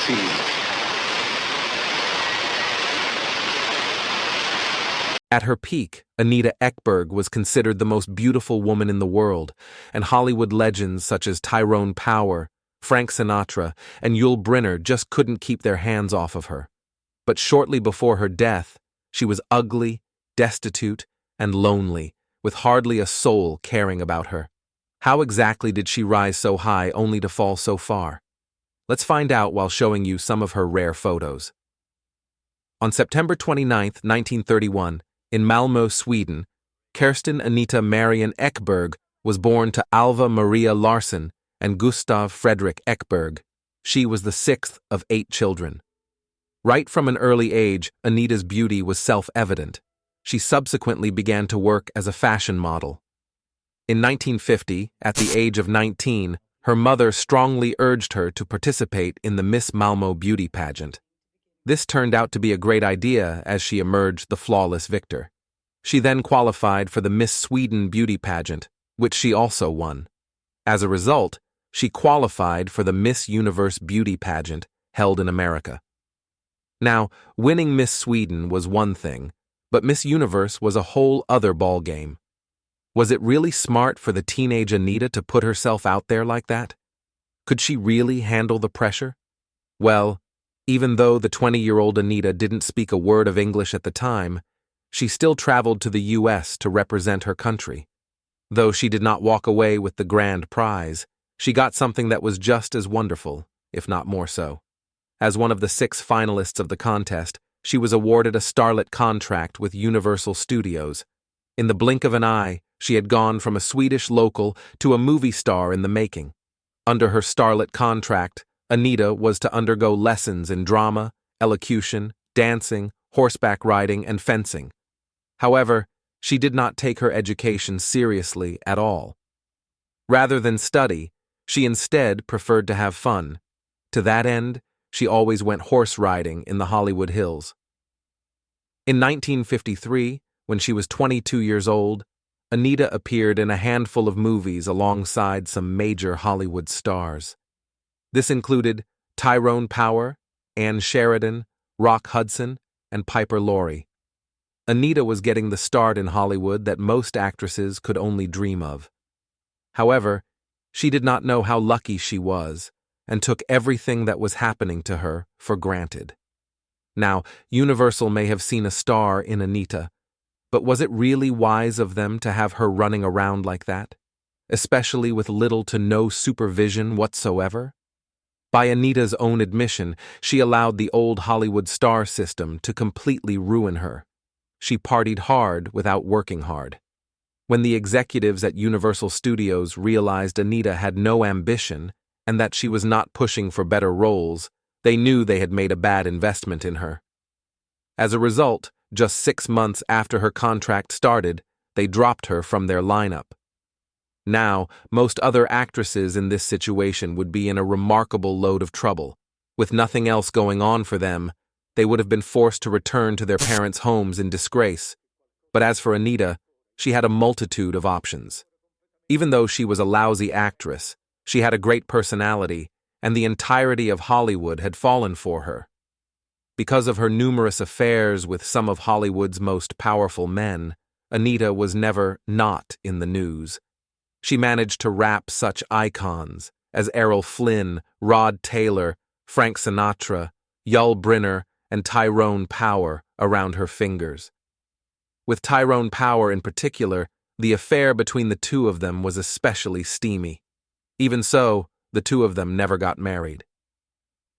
succeed. At her peak, Anita Ekberg was considered the most beautiful woman in the world, and Hollywood legends such as Tyrone Power, Frank Sinatra, and Yul Brynner just couldn't keep their hands off of her. But shortly before her death, she was ugly, destitute, and lonely, with hardly a soul caring about her. How exactly did she rise so high only to fall so far? Let's find out while showing you some of her rare photos. On September 29, 1931, in Malmö, Sweden, Kerstin Anita Marion Ekberg was born to Alva Maria Larsson and Gustav Fredrik Ekberg. She was the sixth of 8 children. Right from an early age, Anita's beauty was self-evident. She subsequently began to work as a fashion model. In 1950, at the age of 19, her mother strongly urged her to participate in the Miss Malmö beauty pageant. This turned out to be a great idea as she emerged the flawless victor. She then qualified for the Miss Sweden beauty pageant, which she also won. As a result, she qualified for the Miss Universe beauty pageant held in America. Now, winning Miss Sweden was one thing, but Miss Universe was a whole other ballgame. Was it really smart for the teenage Anita to put herself out there like that? Could she really handle the pressure? Well, even though the 20-year-old Anita didn't speak a word of English at the time, she still traveled to the U.S. to represent her country. Though she did not walk away with the grand prize, she got something that was just as wonderful, if not more so. As one of the 6 finalists of the contest, she was awarded a starlet contract with Universal Studios. In the blink of an eye, she had gone from a Swedish local to a movie star in the making. Under her starlet contract, Anita was to undergo lessons in drama, elocution, dancing, horseback riding, and fencing. However, she did not take her education seriously at all. Rather than study, she instead preferred to have fun. To that end, she always went horse riding in the Hollywood Hills. In 1953, when she was 22 years old, Anita appeared in a handful of movies alongside some major Hollywood stars. This included Tyrone Power, Ann Sheridan, Rock Hudson, and Piper Laurie. Anita was getting the start in Hollywood that most actresses could only dream of. However, she did not know how lucky she was, and took everything that was happening to her for granted. Now, Universal may have seen a star in Anita, but was it really wise of them to have her running around like that, especially with little to no supervision whatsoever? By Anita's own admission, she allowed the old Hollywood star system to completely ruin her. She partied hard without working hard. When the executives at Universal Studios realized Anita had no ambition and that she was not pushing for better roles, they knew they had made a bad investment in her. As a result, just 6 months after her contract started, they dropped her from their lineup. Now, most other actresses in this situation would be in a remarkable load of trouble. With nothing else going on for them, they would have been forced to return to their parents' homes in disgrace. But as for Anita, she had a multitude of options. Even though she was a lousy actress, she had a great personality, and the entirety of Hollywood had fallen for her. Because of her numerous affairs with some of Hollywood's most powerful men, Anita was never not in the news. She managed to wrap such icons as Errol Flynn, Rod Taylor, Frank Sinatra, Yul Brynner, and Tyrone Power around her fingers. With Tyrone Power in particular, the affair between the two of them was especially steamy. Even so, the two of them never got married.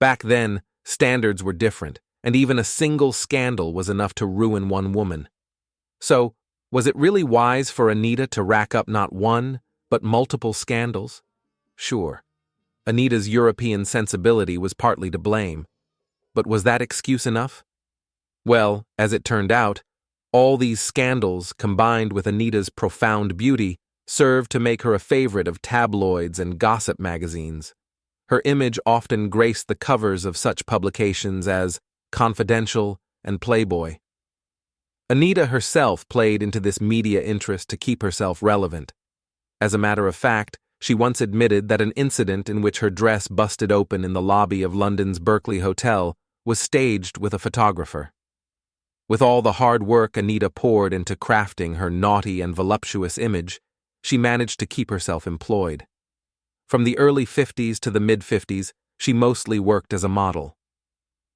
Back then, standards were different, and even a single scandal was enough to ruin one woman. So, was it really wise for Anita to rack up not one, but multiple scandals? Sure. Anita's European sensibility was partly to blame. But was that excuse enough? Well, as it turned out, all these scandals, combined with Anita's profound beauty, served to make her a favorite of tabloids and gossip magazines. Her image often graced the covers of such publications as Confidential and Playboy. Anita herself played into this media interest to keep herself relevant. As a matter of fact, She once admitted that an incident in which her dress busted open in the lobby of London's Berkeley Hotel was staged with a photographer. With all the hard work Anita poured into crafting her naughty and voluptuous image, she managed to keep herself employed. From the early 50s to the mid-50s, she mostly worked as a model.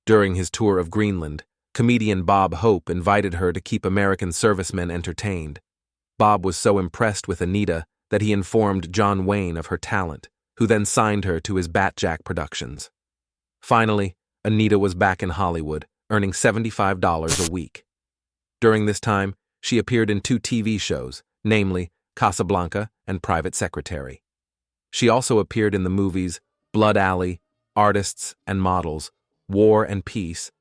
During his tour of Greenland, comedian Bob Hope invited her to keep American servicemen entertained. Bob was so impressed with Anita that he informed John Wayne of her talent, who then signed her to his Batjack Productions. Finally, Anita was back in Hollywood, earning $75 a week. During this time, she appeared in 2 TV shows, namely Casablanca and Private Secretary. She also appeared in the movies Blood Alley, Artists and Models, War and Peace,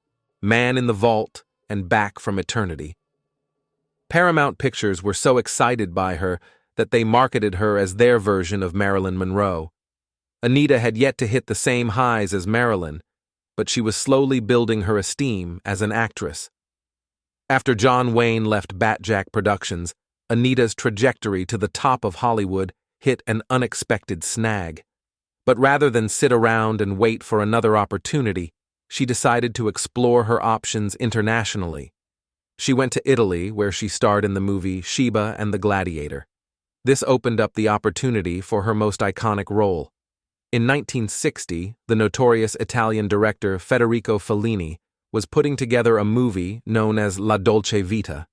Man in the Vault, and Back from Eternity. Paramount Pictures were so excited by her that they marketed her as their version of Marilyn Monroe. Anita had yet to hit the same highs as Marilyn, but she was slowly building her esteem as an actress. After John Wayne left Batjack Productions, Anita's trajectory to the top of Hollywood hit an unexpected snag. But rather than sit around and wait for another opportunity, she decided to explore her options internationally. She went to Italy, where she starred in the movie Sheba and the Gladiator. This opened up the opportunity for her most iconic role. In 1960, the notorious Italian director Federico Fellini was putting together a movie known as La Dolce Vita.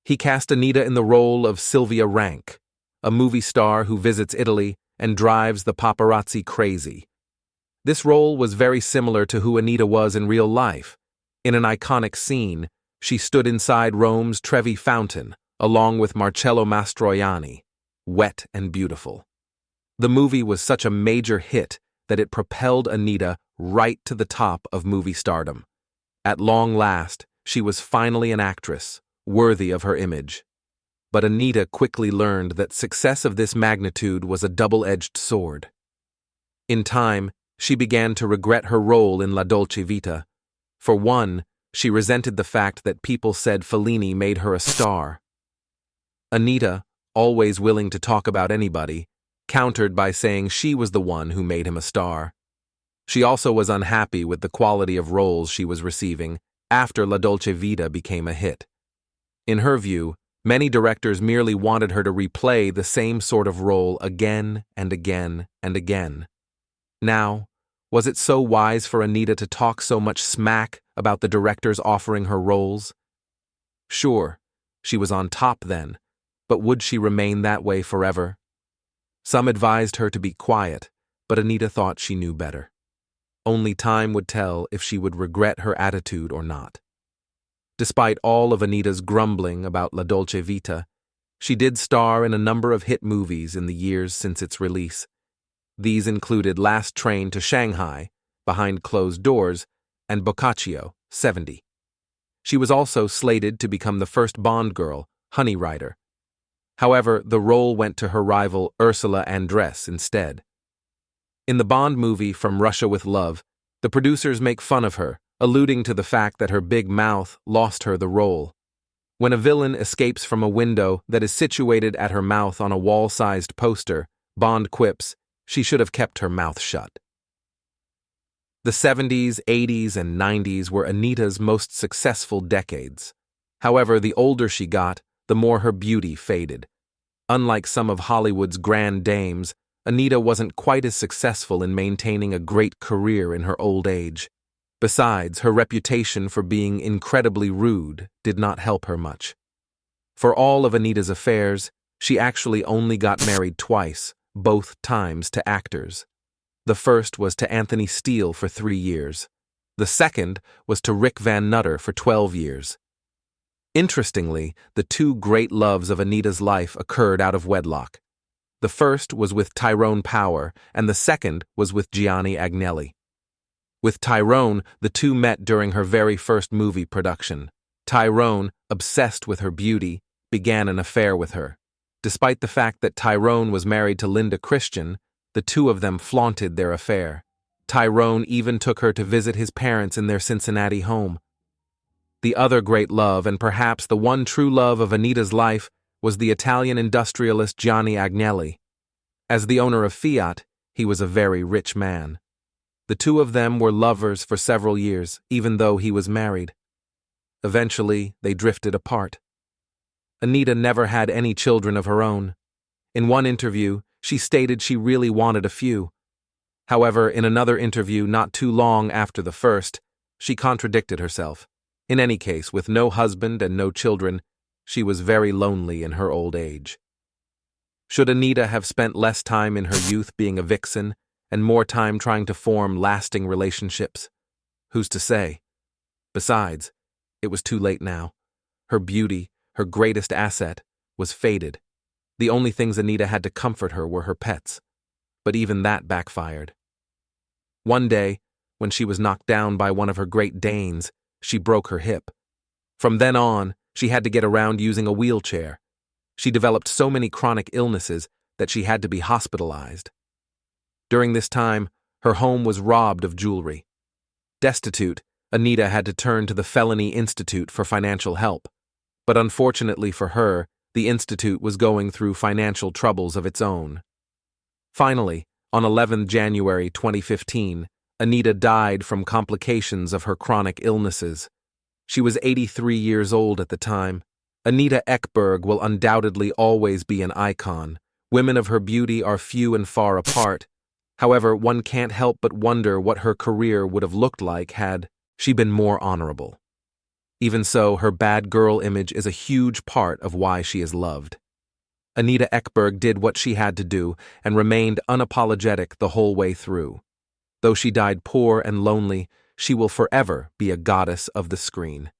He cast Anita in the role of Sylvia Rank, a movie star who visits Italy and drives the paparazzi crazy. This role was very similar to who Anita was in real life. In an iconic scene, she stood inside Rome's Trevi Fountain, along with Marcello Mastroianni, wet and beautiful. The movie was such a major hit that it propelled Anita right to the top of movie stardom. At long last, she was finally an actress, worthy of her image. But Anita quickly learned that success of this magnitude was a double-edged sword. In time, she began to regret her role in La Dolce Vita. For one, she resented the fact that people said Fellini made her a star. Anita, always willing to talk about anybody, countered by saying she was the one who made him a star. She also was unhappy with the quality of roles she was receiving after La Dolce Vita became a hit. In her view, many directors merely wanted her to replay the same sort of role again and again and again. Now, was it so wise for Anita to talk so much smack about the directors offering her roles? Sure, she was on top then, but would she remain that way forever? Some advised her to be quiet, but Anita thought she knew better. Only time would tell if she would regret her attitude or not. Despite all of Anita's grumbling about La Dolce Vita, she did star in a number of hit movies in the years since its release. These included Last Train to Shanghai, Behind Closed Doors, and Boccaccio, 70. She was also slated to become the first Bond girl, Honey Rider. However, the role went to her rival Ursula Andress instead. In the Bond movie From Russia with Love, the producers make fun of her, alluding to the fact that her big mouth lost her the role. When a villain escapes from a window that is situated at her mouth on a wall-sized poster, Bond quips, "She should have kept her mouth shut." The 70s, 80s, and 90s were Anita's most successful decades. However, the older she got, the more her beauty faded. Unlike some of Hollywood's grand dames, Anita wasn't quite as successful in maintaining a great career in her old age. Besides, her reputation for being incredibly rude did not help her much. For all of Anita's affairs, she actually only got married twice, both times to actors. The first was to Anthony Steele for 3 years. The second was to Rick Van Nutter for 12 years. Interestingly, the 2 great loves of Anita's life occurred out of wedlock. The first was with Tyrone Power, and the second was with Gianni Agnelli. With Tyrone, the 2 met during her very first movie production. Tyrone, obsessed with her beauty, began an affair with her. Despite the fact that Tyrone was married to Linda Christian, the 2 of them flaunted their affair. Tyrone even took her to visit his parents in their Cincinnati home. The other great love, and perhaps the one true love of Anita's life, was the Italian industrialist Gianni Agnelli. As the owner of Fiat, he was a very rich man. The two of them were lovers for several years, even though he was married. Eventually, they drifted apart. Anita never had any children of her own. In one interview, she stated she really wanted a few. However, in another interview not too long after the first, she contradicted herself. In any case, with no husband and no children, she was very lonely in her old age. Should Anita have spent less time in her youth being a vixen and more time trying to form lasting relationships? Who's to say? Besides, it was too late now. Her beauty, her greatest asset, was faded. The only things Anita had to comfort her were her pets. But even that backfired. One day, when she was knocked down by one of her Great Danes, she broke her hip. From then on, she had to get around using a wheelchair. She developed so many chronic illnesses that she had to be hospitalized. During this time, her home was robbed of jewelry. Destitute, Anita had to turn to the Felony Institute for financial help. But unfortunately for her, the institute was going through financial troubles of its own. Finally, on 11 January 2015, Anita died from complications of her chronic illnesses. She was 83 years old at the time. Anita Ekberg will undoubtedly always be an icon. Women of her beauty are few and far apart. However, one can't help but wonder what her career would have looked like had she been more honorable. Even so, her bad girl image is a huge part of why she is loved. Anita Ekberg did what she had to do and remained unapologetic the whole way through. Though she died poor and lonely, she will forever be a goddess of the screen.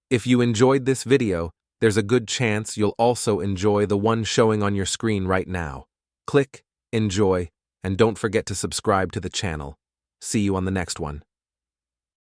If you enjoyed this video, there's a good chance you'll also enjoy the one showing on your screen right now. Click, enjoy, and don't forget to subscribe to the channel. See you on the next one.